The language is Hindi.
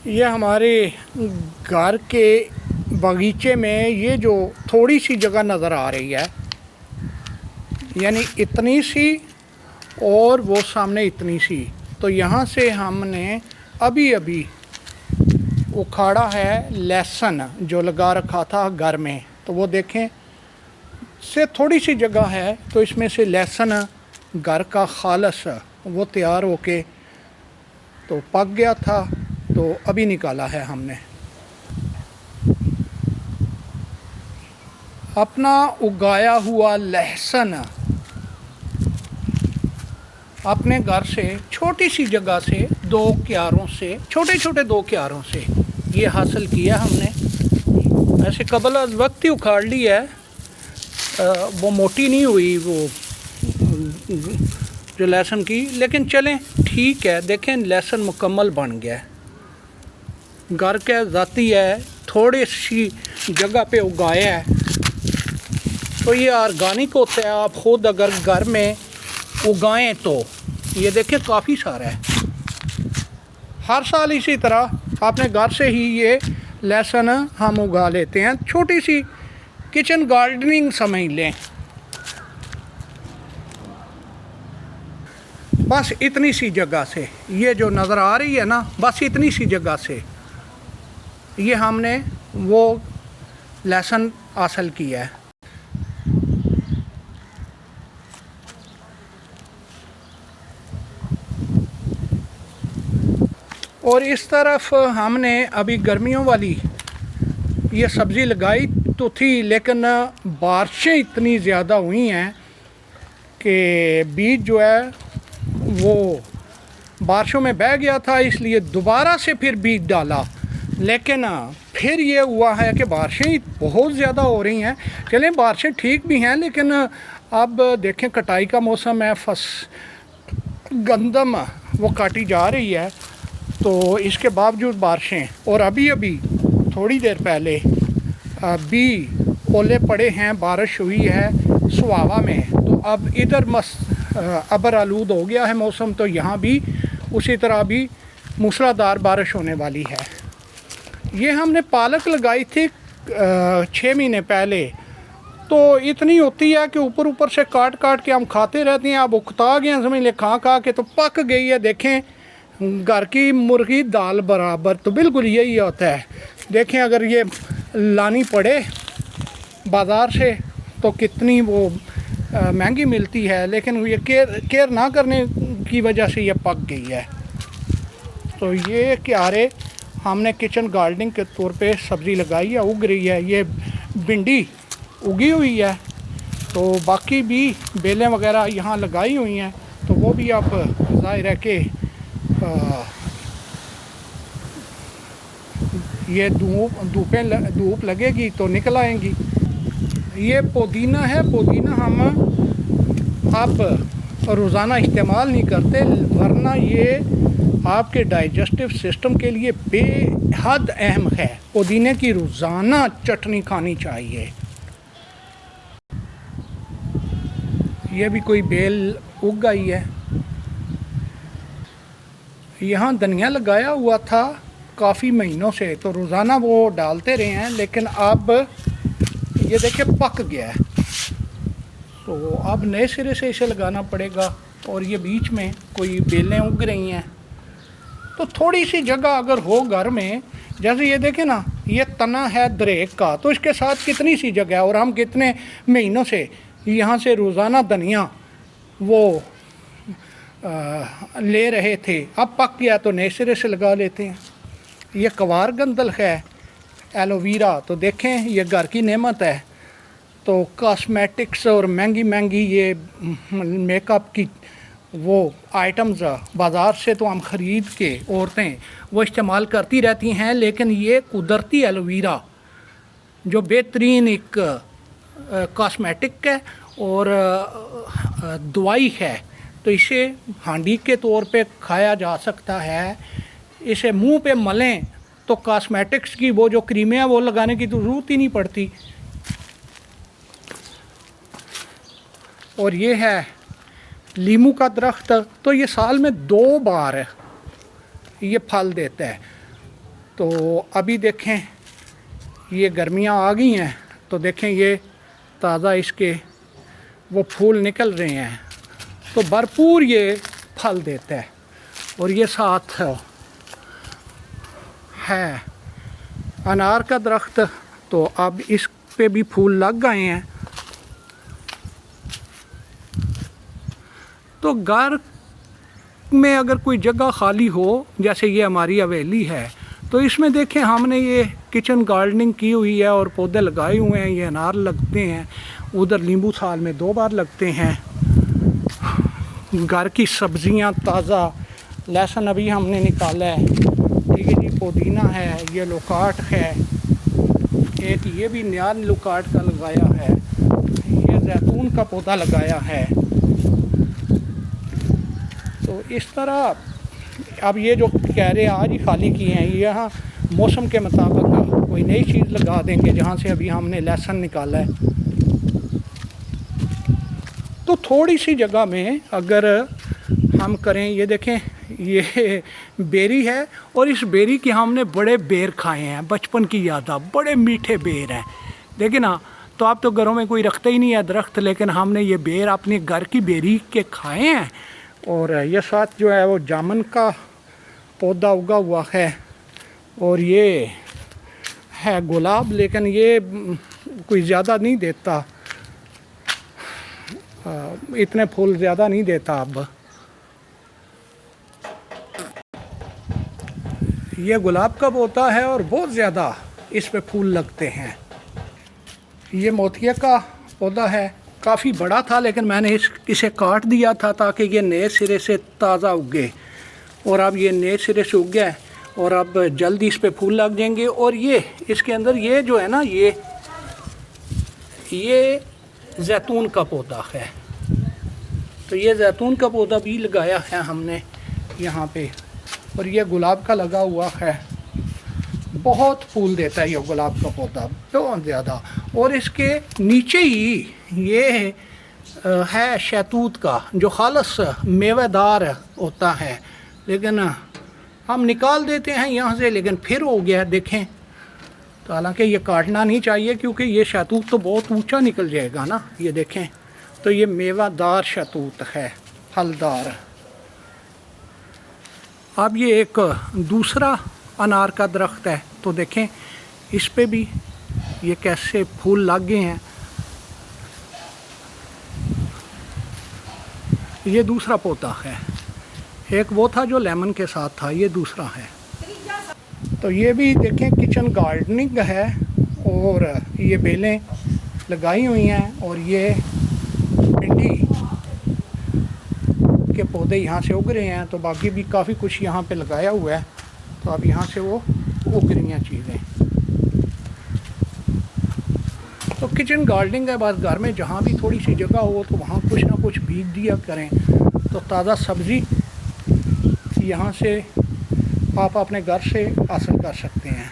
ये हमारे घर के बगीचे में ये जो थोड़ी सी जगह नज़र आ रही है, यानी इतनी सी और वो सामने इतनी सी, तो यहाँ से हमने अभी अभी उखाड़ा है लहसुन जो लगा रखा था घर में। तो वो देखें, से थोड़ी सी जगह है तो इसमें से लहसुन घर का खालस वो तैयार होके तो पक गया था, तो अभी निकाला है हमने। अपना उगाया हुआ लहसुन अपने घर से छोटी सी जगह से दो क्यारों से, छोटे छोटे दो क्यारों से ये हासिल किया हमने। ऐसे कबल वक्त ही उखाड़ ली है, वो मोटी नहीं हुई वो जो लहसुन की, लेकिन चलें ठीक है। देखें लहसुन मुकम्मल बन गया है, घर के ज़ाती है, थोड़ी सी जगह पे उगाया है तो ये ऑर्गेनिक होता है। आप ख़ुद अगर घर में उगाएं तो ये देखें काफ़ी सारा है। हर साल इसी तरह अपने घर से ही ये लहसुन हम उगा लेते हैं, छोटी सी किचन गार्डनिंग समझ लें। बस इतनी सी जगह से ये जो नज़र आ रही है ना, बस इतनी सी जगह से ये हमने वो लहसुन हासिल किया है। और इस तरफ हमने अभी गर्मियों वाली ये सब्ज़ी लगाई तो थी, लेकिन बारिशें इतनी ज़्यादा हुई हैं कि बीज जो है वो बारिशों में बह गया था, इसलिए दोबारा से फिर बीज डाला। लेकिन फिर ये हुआ है कि बारिशें बहुत ज़्यादा हो रही हैं। चलें बारिशें ठीक भी हैं, लेकिन अब देखें कटाई का मौसम है, गंदम वो काटी जा रही है, तो इसके बावजूद बारिशें, और अभी अभी थोड़ी देर पहले भी ओले पड़े हैं, बारिश हुई है सुहावा में। तो अब इधर अबर आलूद हो गया है मौसम, तो यहाँ भी उसी तरह भी मूसलाधार बारिश होने वाली है। ये हमने पालक लगाई थी 6 महीने पहले, तो इतनी होती है कि ऊपर ऊपर से काट काट के हम खाते रहते हैं। अब उकता गए समझ ले, खा खा के तो पक गई है। देखें घर की मुर्गी दाल बराबर, तो बिल्कुल यही होता है। देखें अगर ये लानी पड़े बाज़ार से तो कितनी वो महंगी मिलती है, लेकिन ये केयर ना करने की वजह से ये पक गई है। तो ये क्यारे हमने किचन गार्डनिंग के तौर पे सब्ज़ी लगाई है, उग रही है। ये भिंडी उगी हुई है, तो बाकी भी बेलें वगैरह यहाँ लगाई हुई हैं, तो वो भी अब ज़ाहिर है कि ये धूप लगेगी तो निकल आएंगी। ये पुदीना है, पुदीना हम अब रोज़ाना इस्तेमाल नहीं करते, वरना ये आपके डाइजेस्टिव सिस्टम के लिए बेहद अहम है। पुदीने की रोज़ाना चटनी खानी चाहिए। ये भी कोई बेल उग गई है। यहाँ धनिया लगाया हुआ था काफ़ी महीनों से, तो रोज़ाना वो डालते रहे हैं, लेकिन अब ये देखिए पक गया है, तो अब नए सिरे से इसे लगाना पड़ेगा। और ये बीच में कोई बेलें उग रही हैं, तो थोड़ी सी जगह अगर हो घर में, जैसे ये देखें ना, ये तना है दरेक का, तो इसके साथ कितनी सी जगह है, और हम कितने महीनों से यहाँ से रोज़ाना धनिया वो ले रहे थे। अब पक गया तो नए सिरे से लगा लेते हैं। ये कवार गंदल है, एलोवेरा, तो देखें ये घर की नेमत है। तो कॉस्मेटिक्स और महंगी महंगी ये मेकअप की वो आइटम्स बाज़ार से तो हम ख़रीद के औरतें वो इस्तेमाल करती रहती हैं, लेकिन ये कुदरती एलोवेरा जो बेहतरीन एक कॉस्मेटिक है और दवाई है, तो इसे हांडी के तौर पे खाया जा सकता है। इसे मुंह पे मलें तो कॉस्मेटिक्स की वो जो क्रीमें हैं वो लगाने की तो ज़रूरत ही नहीं पड़ती। और ये है लीमू का दरख्त, तो ये साल में 2 बार ये फल देता है। तो अभी देखें ये गर्मियाँ आ गई हैं तो देखें ये ताज़ा इसके वो फूल निकल रहे हैं, तो भरपूर ये फल देता है। और ये साथ है अनार का दरख्त, तो अब इस पे भी फूल लग गए हैं। तो घर में अगर कोई जगह खाली हो, जैसे ये हमारी हवेली है, तो इसमें देखें हमने ये किचन गार्डनिंग की हुई है और पौधे लगाए हुए हैं। ये अनार लगते हैं, उधर नींबू साल में 2 बार लगते हैं। घर की सब्जियां ताज़ा, लहसुन अभी हमने निकाला है, ठीक है जी, पुदीना है, ये लोकाट है, एक ये भी नया लोकाट का लगाया है, ये जैतून का पौधा लगाया है। तो इस तरह अब ये जो क्यारे आज ही खाली किए हैं, यहाँ मौसम के मुताबिक कोई नई चीज़ लगा देंगे। जहाँ से अभी हमने लहसुन निकाला है, तो थोड़ी सी जगह में अगर हम करें, ये देखें ये बेरी है और इस बेरी के हमने बड़े बेर खाए हैं, बचपन की याद आ, बड़े मीठे बेर हैं। देखिए ना, तो आप तो घरों में कोई रखता ही नहीं है दरख्त, लेकिन हमने ये बेर अपने घर की बेरी के खाए हैं। और ये साथ जो है वो जामुन का पौधा उगा हुआ है, और ये है गुलाब, लेकिन ये कोई ज़्यादा नहीं देता, इतने फूल ज़्यादा नहीं देता। अब ये गुलाब का पौधा है और बहुत ज़्यादा इस पे फूल लगते हैं। ये मोतिया का पौधा है, काफ़ी बड़ा था, लेकिन मैंने इसे काट दिया था ताकि ये नए सिरे से ताज़ा उगे, और अब ये नए सिरे से उग गया है और अब जल्दी इस पे फूल लग जाएंगे। और ये इसके अंदर ये जो है ना, ये जैतून का पौधा है, तो ये जैतून का पौधा भी लगाया है हमने यहाँ पे। और ये गुलाब का लगा हुआ है, बहुत फूल देता है ये गुलाब का पौधा, बहुत ज़्यादा। और इसके नीचे ही ये है शहतूत का, जो खालस मेवेदार होता है, लेकिन हम निकाल देते हैं यहाँ से, लेकिन फिर हो गया देखें। तो हालांकि ये काटना नहीं चाहिए, क्योंकि ये शहतूत तो बहुत ऊंचा निकल जाएगा ना। ये देखें, तो ये मेवादार शहतूत है, फलदार। अब ये एक दूसरा अनार का दरख्त है, तो देखें इस पे भी ये कैसे फूल लग गए हैं। ये दूसरा पौधा है, एक वो था जो लेमन के साथ था, ये दूसरा है। तो ये भी देखें किचन गार्डनिंग है, और ये बेलें लगाई हुई हैं, और ये भिंडी के पौधे यहाँ से उग रहे हैं। तो बाकी भी काफ़ी कुछ यहाँ पे लगाया हुआ है, तो अब यहाँ से वो उग रही हैं चीज़ें। तो किचन गार्डनिंग है, बस घर में जहाँ भी थोड़ी सी जगह हो तो वहाँ कुछ ना कुछ बीज दिया करें, तो ताज़ा सब्ज़ी यहाँ से आप अपने घर से हासिल कर सकते हैं।